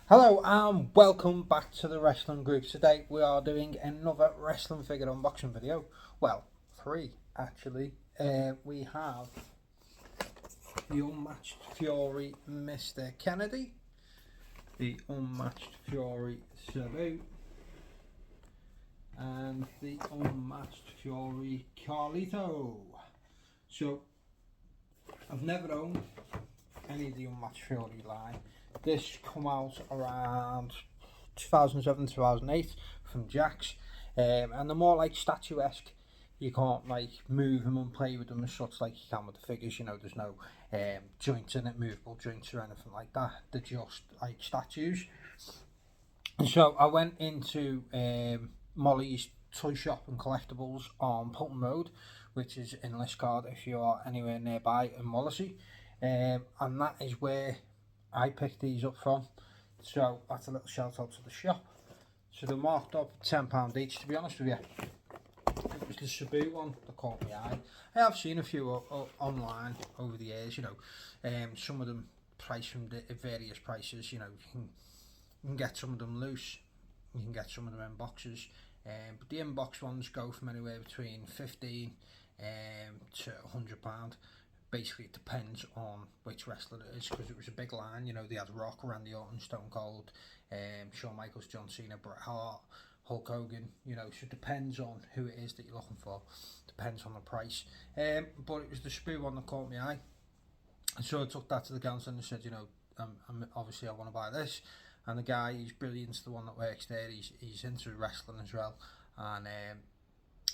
Hello and welcome back to the Wrestling Group. Today we are doing another wrestling figure unboxing video. Well, three actually. We have the Unmatched Fury Mr. Kennedy, the Unmatched Fury Sabu, and the Unmatched Fury Carlito. So, I've never owned any of the Unmatched Fury line. This come out around 2007, 2008 from Jack's, and they're more like statuesque. You can't like move them and play with them as such like you can with the figures. You know, there's no joints in it, movable joints or anything like that. They're just like statues. And so I went into Molly's Toy Shop and Collectibles on Pulton Road, which is in Liscard if you are anywhere nearby in Wallasey, and that is where I picked these up from. So that's a little shout out to the shop. So they're marked up £10 each, to be honest with you. It was the Sabu one that caught my eye. I have seen a few online over the years, you know, some of them priced from various prices. You know, you can get some of them loose, you can get some of them in boxes, but the inbox ones go from anywhere between 15 to £100. Basically it depends on which wrestler it is, because it was a big line. You know, they had Rock, Randy Orton, Stone Cold, Shawn Michaels, John Cena, Bret Hart, Hulk Hogan. You know, so it depends on who it is that you're looking for, depends on the price. But it was the Sabu one that caught my eye, so I took that to the counter and I said, you know, obviously I want to buy this. And the guy, he's brilliant, the one that works there, he's into wrestling as well, and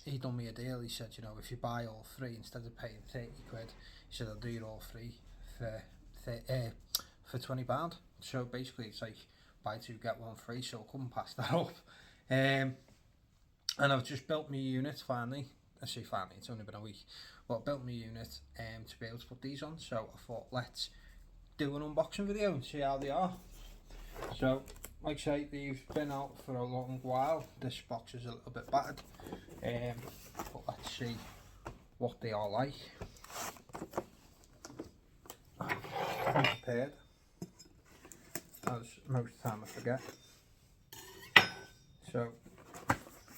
he done me a deal. He said, you know, if you buy all three, instead of paying 30 quid, he said, I'll do you all three for £20. So basically it's like buy two get one free, so I couldn't pass that up. And I've just built my unit finally. I say finally, it's only been a week, but I built my unit to be able to put these on. So I thought, let's do an unboxing video and see how they are. So, like I say, they've been out for a long while. This box is a little bit battered, but let's see what they are like. I'm prepared, as most of the time I forget. So,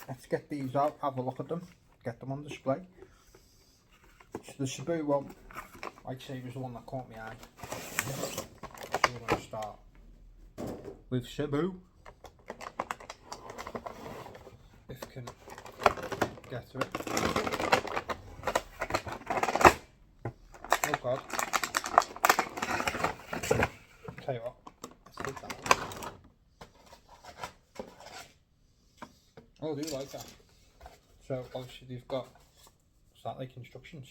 let's get these out, have a look at them, get them on display. So the Sabu one, like I say, was the one that caught my eye. So we're going to start with Sabu, if I can get to it. Oh god. Tell you what, let's take that one. Oh, I do like that. So obviously they've got, what's that, like instructions?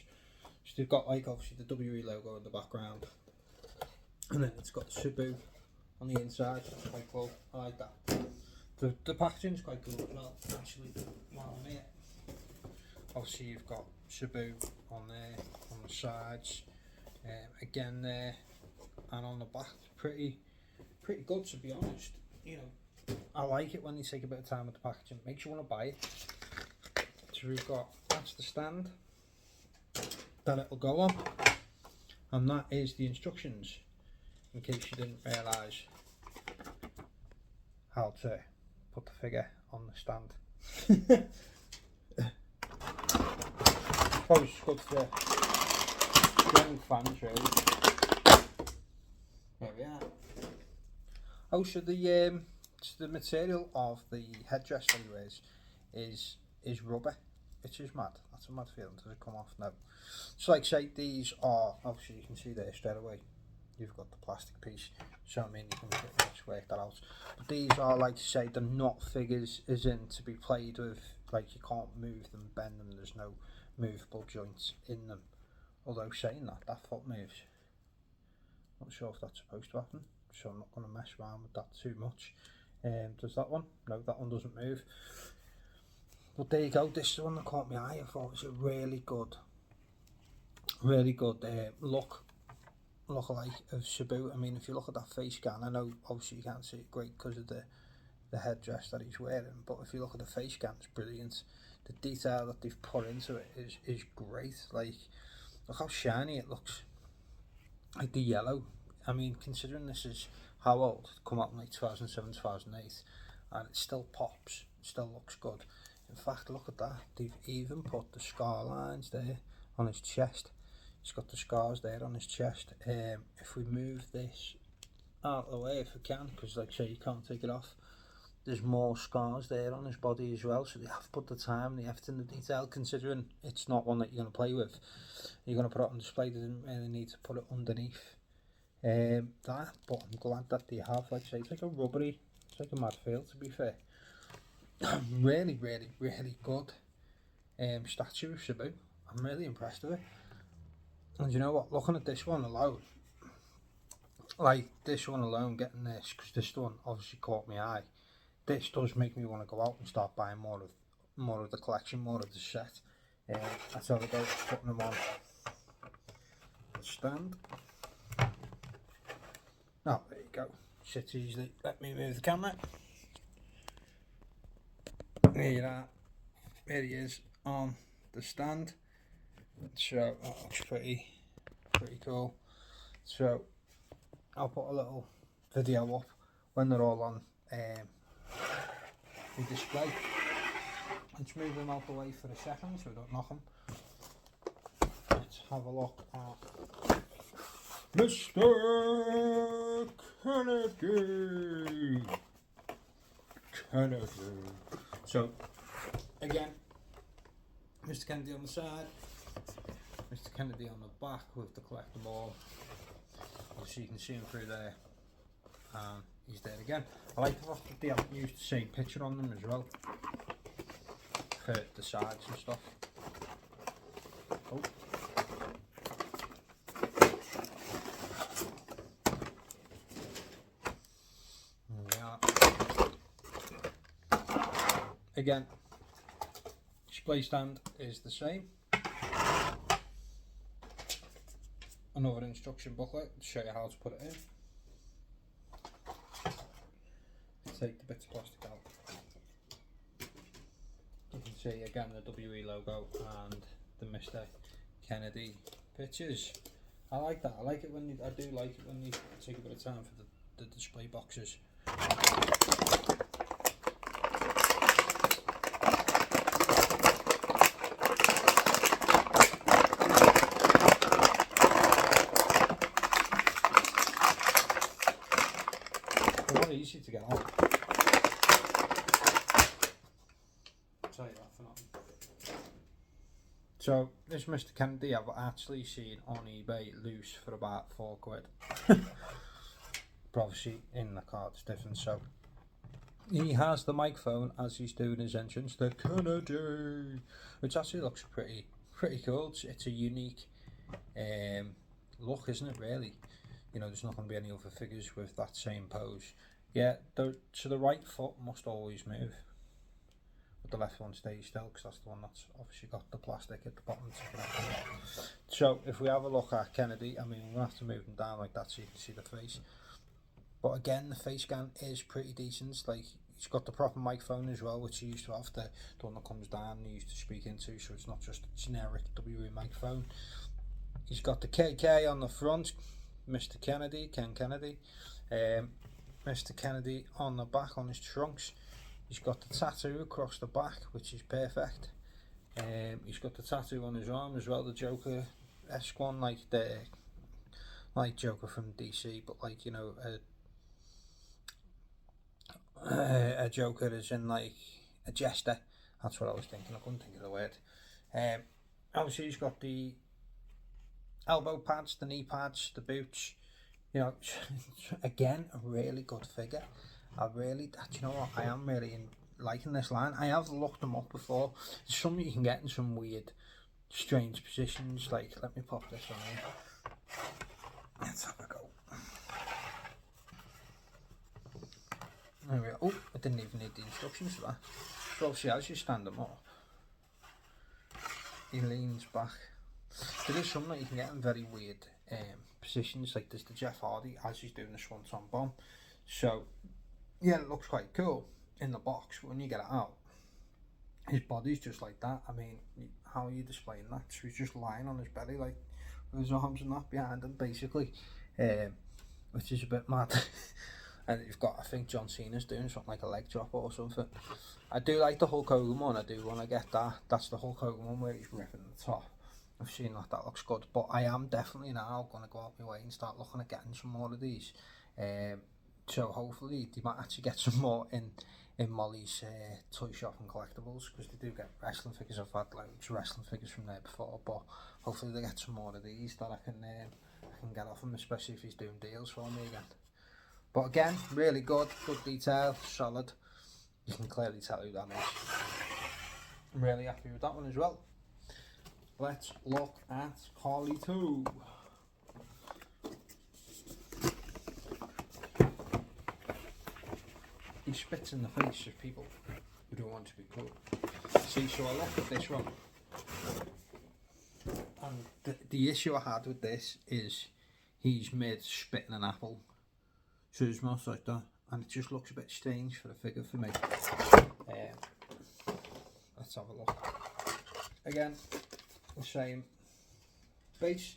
So they've got like obviously the WWE logo in the background, and then it's got the Sabu on the inside. That's quite cool. I like that. The packaging's quite cool as well, actually, while I'm here. Obviously you've got Sabu on there, on the sides, again there, and on the back. Pretty good, to be honest. You know, I like it when they take a bit of time with the packaging. It makes you want to buy it. So we've got, that's the stand that it'll go on, and that is the instructions, in case you didn't realise how to put the figure on the stand. Probably just good for young fans, really. There we are. Oh, so the material of the headdress that he wears is rubber, which is mad. That's a mad feeling. Does it come off? No. So like I say, these are, obviously you can see there straight away, you've got the plastic piece, so I mean you can pretty much work that out. But these are, like I say, they're not figures as in to be played with, like you can't move them, bend them, there's no movable joints in them. Although saying that, that foot moves. Not sure if that's supposed to happen, so I'm not going to mess around with that too much. Does that one? No, that one doesn't move. But there you go, this is the one that caught my eye. I thought it was a really good look alike of Sabu. I mean, if you look at that face scan, I know obviously you can't see it great because of the headdress that he's wearing, but if you look at the face scan, it's brilliant. The detail that they've put into it is great. Like, look how shiny it looks, like the yellow. I mean, considering this is how old? It come out in like 2007, 2008, and it still pops, it still looks good. In fact, look at that, they've even put the scar lines there on his chest. He's got the scars there on his chest. If we move this out of the way, if we can, because like I say, you can't take it off, there's more scars there on his body as well, so they have put the time, the effort in the detail, considering it's not one that you're going to play with. You're going to put it on display, they didn't really need to put it underneath that, but I'm glad that they have. Like I say, it's like a rubbery, it's like a mad feel, to be fair. Really, really, really good statue of Sabu. I'm really impressed with it. And you know what, looking at this one alone, getting this, because this one obviously caught my eye, this does make me want to go out and start buying more of the collection, more of the set. That's how I go, putting them on the stand. Oh, there you go. Sits easily. Let me move the camera. There you are. There he is on the stand. So that looks pretty cool. So I'll put a little video up when they're all on the display. Let's move them out the way for a second so we don't knock them. Let's have a look at Mr. Kennedy. So again, Mr. Kennedy on the side, Mr. Kennedy on the back with the collectible. Obviously you can see him through there. He's there again. I like the fact that they haven't used the same picture on them as well for the sides and stuff. Oh. There we are. Again, display stand is the same. Another instruction booklet to show you how to put it in. Take the bits of plastic out. You can see again the WWE logo and the Mr. Kennedy pictures. I like that. I do like it when you take a bit of time for the display boxes. They're not easy to get on. Tell you that for nothing. So this Mr. Kennedy I've actually seen on eBay loose for about £4. But obviously in the card it's different. So he has the microphone as he's doing his entrance, the Kennedy, which actually looks pretty cool. It's a unique look, isn't it, really? You know, there's not going to be any other figures with that same pose. Yeah, so the right foot must always move, but the left one stays still because that's the one that's obviously got the plastic at the bottom. So if we have a look at Kennedy, I mean, we're going to have to move him down like that so you can see the face. But again, the face scan is pretty decent. Like, he's got the proper microphone as well, which he used to have, the one that comes down and he used to speak into, so it's not just a generic WWE microphone. He's got the KK on the front, Mr. Kennedy, Ken Kennedy. Mr. Kennedy on the back on his trunks. He's got the tattoo across the back, which is perfect. He's got the tattoo on his arm as well, the Joker-esque one, like Joker from DC, but like, you know, a Joker is in like a jester. That's what I was thinking. I couldn't think of the word. Obviously he's got the elbow pads, the knee pads, the boots. You know, again, a really good figure. You know what, I am really liking this line. I have looked them up before. There's some you can get in some weird, strange positions. Like, let me pop this on in. Let's have a go. There we go. Oh, I didn't even need the instructions for that. So obviously, as you stand them up, he leans back. There is some that you can get in very weird positions, like there's the Jeff Hardy as he's doing the Swanton Bomb. So yeah, it looks quite cool in the box, but when you get it out, his body's just like that. I mean, how are you displaying that? So he's just lying on his belly, like with his arms and that behind him, basically, which is a bit mad. And you've got, I think John Cena's doing something like a leg drop or something. I do like the Hulk Hogan one. I do want to get that. That's the Hulk Hogan one where he's ripping the top. I've seen that looks good. But I am definitely now going to go out my way and start looking at getting some more of these. So hopefully they might actually get some more in Molly's toy shop and collectibles, because they do get wrestling figures. I've had loads of wrestling figures from there before, but hopefully they get some more of these that I can get off him, especially if he's doing deals for me again. But again, really good detail, solid. You can clearly tell who that is. I'm really happy with that one as well. Let's look at Carlito. He spits in the face of people who don't want to be cool. See, so I looked at this one, and the issue I had with this is he's made spitting an apple, so it smells like that, and it just looks a bit strange for a figure for me. Let's have a look. Again, the same base.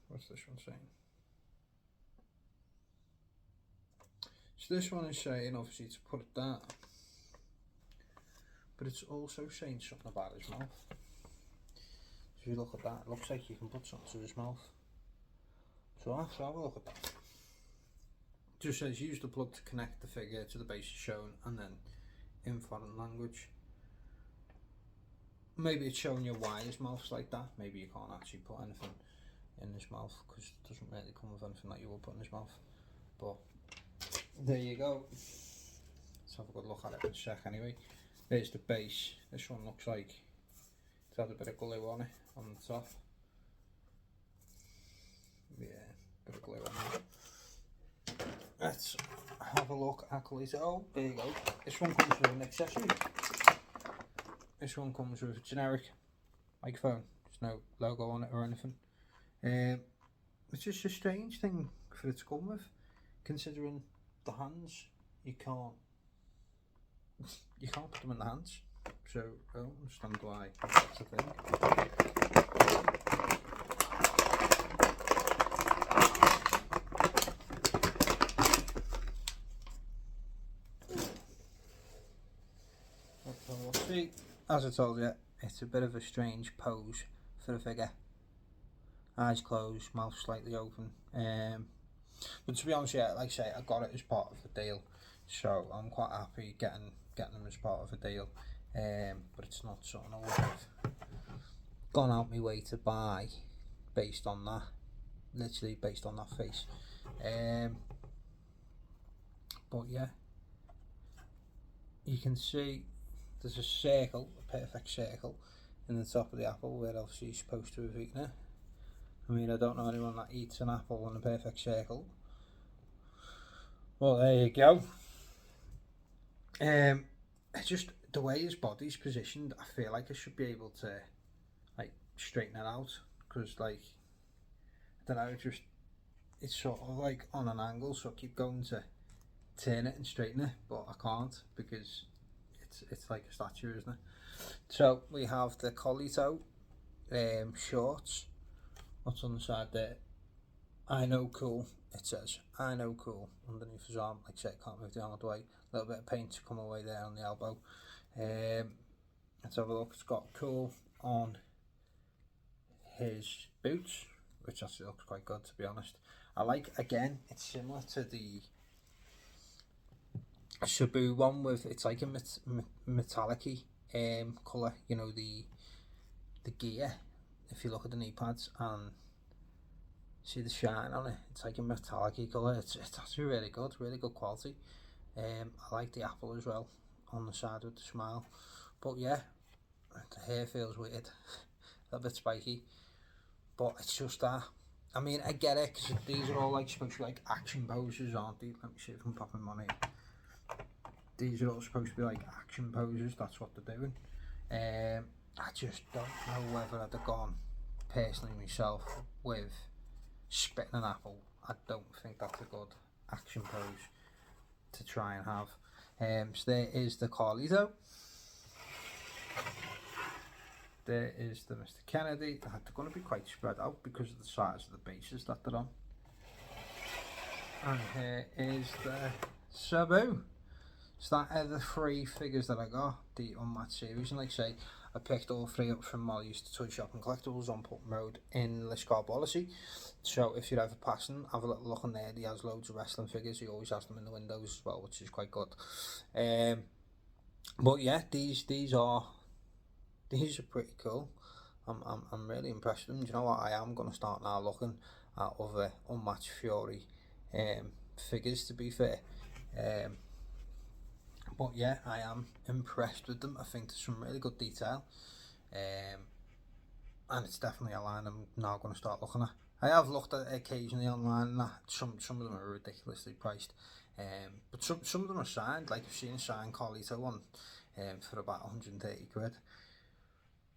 What's this one saying? So this one is saying obviously to put it down, but it's also saying something about his mouth. So if you look at that, it looks like you can put something to his mouth. So let's have a look at that. It just says use the plug to connect the figure to the base shown, and then in foreign language. Maybe it's showing you why his mouth's like that. Maybe you can't actually put anything in his mouth because it doesn't really come with anything that you would put in his mouth. But there you go. Let's have a good look at it in a sec anyway. There's the base. This one looks like it's had a bit of glue on it on the top. Yeah, bit of glue on it. Let's have a look at Carlito. Oh, there you go. This one comes with an accessory. This one comes with a generic microphone. There's no logo on it or anything. It's just a strange thing for it to come with, considering the hands. You can't put them in the hands. So I don't understand why that's a thing. See, as I told you, it's a bit of a strange pose for a figure. Eyes closed, mouth slightly open. But to be honest, yeah, like I say, I got it as part of the deal, so I'm quite happy getting them as part of a deal. But it's not something I would have gone out my way to buy based on that, literally based on that face. But yeah, you can see there's a circle, a perfect circle, in the top of the apple where obviously you're supposed to have eaten it. I mean, I don't know anyone that eats an apple in a perfect circle. Well, there you go. It's just the way his body's positioned. I feel like I should be able to like straighten it out, because like I don't know, it's sort of like on an angle, so I keep going to turn it and straighten it, but I can't because it's like a statue, isn't it? So we have the Carlito shorts. What's on the side there? I know cool. It says I know cool underneath his arm. Like I said, can't move the arm out of the way. A little bit of paint to come away there on the elbow. Let's have a look. It's got cool on his boots, which actually looks quite good, to be honest. I like, again, it's similar to the Sabu one with, it's like a metallic-y colour, you know, the gear. If you look at the knee pads and see the shine on it, it's like a metallic-y colour. It's actually really good quality. I like the apple as well on the side with the smile. But yeah, the hair feels weird, a little bit spiky, but it's just that. I mean, I get it, because these are all like supposed to be like action poses, aren't they? Let me see if I can pop in money. These are all supposed to be like action poses, that's what they're doing. I just don't know whether I'd have gone personally myself with spitting an apple. I don't think that's a good action pose to try and have. So there is the Carlito. there is the Mr. Kennedy. They're going to be quite spread out because of the size of the bases that they're on. And here is the Sabu. So that are the 3 figures that I got, the Unmatched series, and like I say, I picked all 3 up from Molly's Toy Shop and Collectibles on Putnam Road in Liscar Bollicy. So if you're ever passing, have a little look in there. He has loads of wrestling figures. He always has them in the windows as well, which is quite good. But yeah, these are pretty cool. I'm really impressed with them. Do you know what? I am going to start now looking at other Unmatched Fury figures, to be fair. But yeah, I am impressed with them. I think there's some really good detail, and it's definitely a line I'm now going to start looking at. I have looked at it occasionally online, and some of them are ridiculously priced, but some of them are signed. Like I've seen a signed Carlito one for about 130 quid.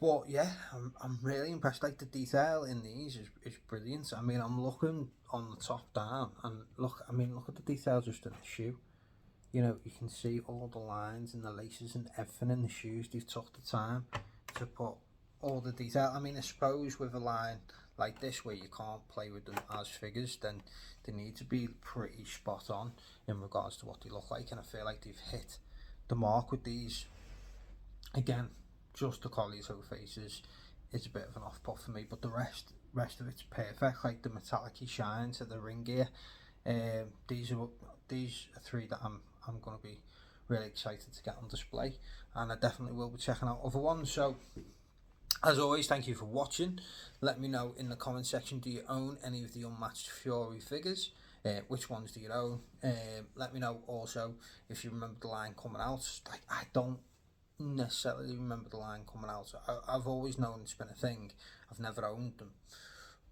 But yeah, I'm really impressed. Like the detail in these is brilliant. I mean, I'm looking on the top down, and look at the detail just in the shoe. You know, you can see all the lines and the laces and everything in the shoes. They've took the time to put all the detail. I mean, I suppose with a line like this where you can't play with them as figures, then they need to be pretty spot on in regards to what they look like. And I feel like they've hit the mark with these. Again, just the Carlito faces is a bit of an off-put for me, but the rest of it's perfect. Like the metallic-y shine to the ring gear. These are 3 that I'm going to be really excited to get on display, and I definitely will be checking out other ones. So as always, thank you for watching. Let me know in the comment section, do you own any of the Unmatched Fury figures? Which ones do you own? Let me know also if you remember the line coming out. Like, I don't necessarily remember the line coming out. I've always known it's been a thing. I've never owned them,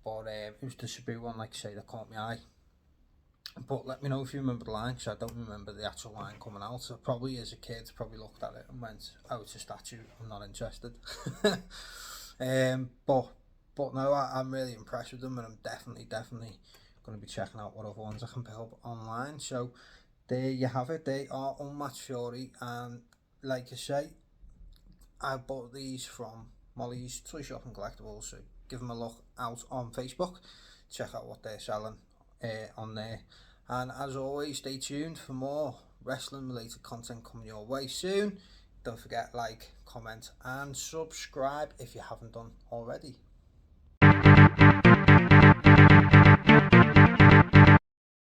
but it was the Sabu one, like I say, that caught my eye. But let me know if you remember the line, because I don't remember the actual line coming out. So probably as a kid, probably looked at it and went, "Oh, it's a statue. I'm not interested." But no, I'm really impressed with them, and I'm definitely going to be checking out what other ones I can pick up online. So there you have it. They are Unmatched Fury, and like I say, I bought these from Molly's Toy Shop and Collectibles. So give them a look out on Facebook. Check out what they're selling on there, and as always, stay tuned for more wrestling related content coming your way soon. Don't forget, like, comment and subscribe if you haven't done already.